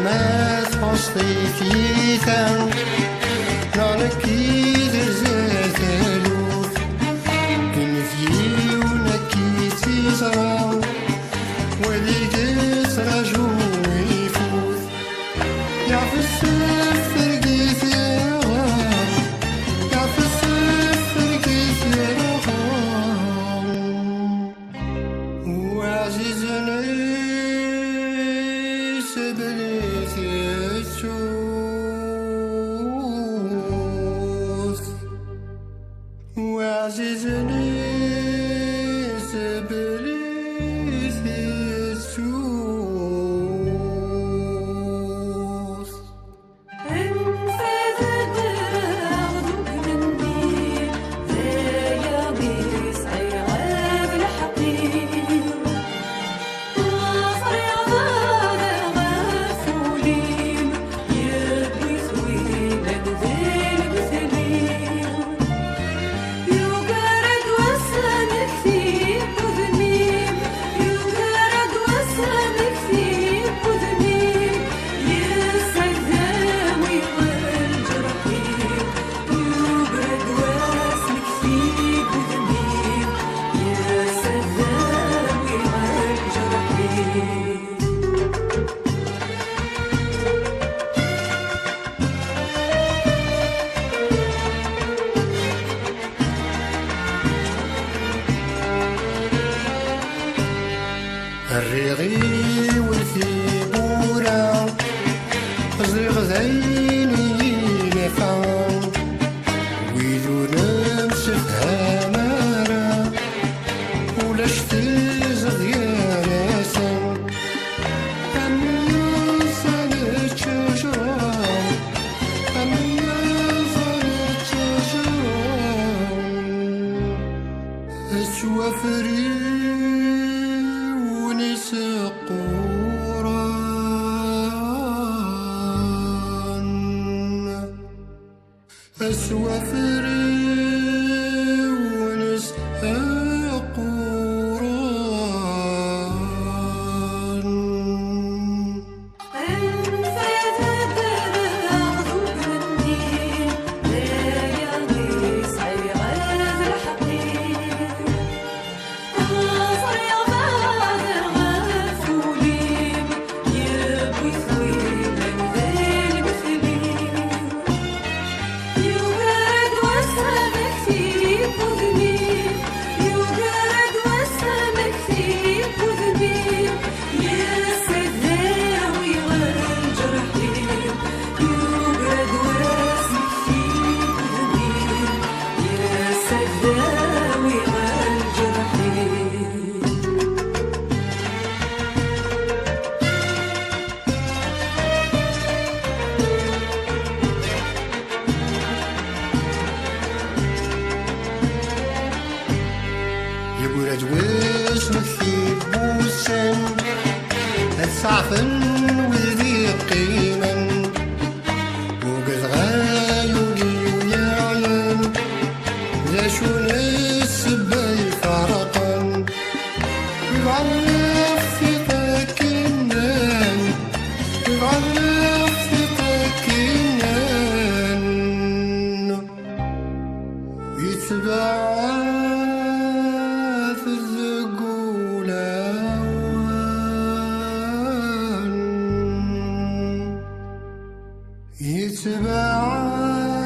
met postefiten, non a chi deserteluf, kun viu na chi tisran, wadi desraju ifut, ja versuffer githieran, ja versuffer githieran, وعزيزنا سبلت الشوث وعزيزنا سبلت الشوث انفذ الدرب منديل ذا يابس عيغاب الحقير ناصر يعباد غفولين يبي ثويل ذيل بثليل يقرد وسمك في بذنيم يقرد وسمك في بذنيم يسداوي والجرحيم يقرد وسمك في بذنيم يسداوي والجرحيم الرغي والثبورة زغ ذيني نفعان ويدو نمسفها مارا ولاش تزغ يا ناسا أمي صارت شجرة أمي صارت شجرة الشوافري قران أسوافري ونس قران انفذ الدرب منديل ذا يابس عيغاب الحقير ناصر يعباد غفولين يبي ثويل ذيل بثليل يقرد وسمك في بذنيم يقرد وسمك في بذنيم يسداوي والجرحيم يقرد وسمك في بذنيم يسداوي والجرحيم يقول أجوز مثيب بوسن أتصعفن وذي قيما وقد غايولي ويعلن ذا شو نسبة فرقا يبعرف في تاكنان يبعرف في تاكنان يتبع في الزقولان يتبع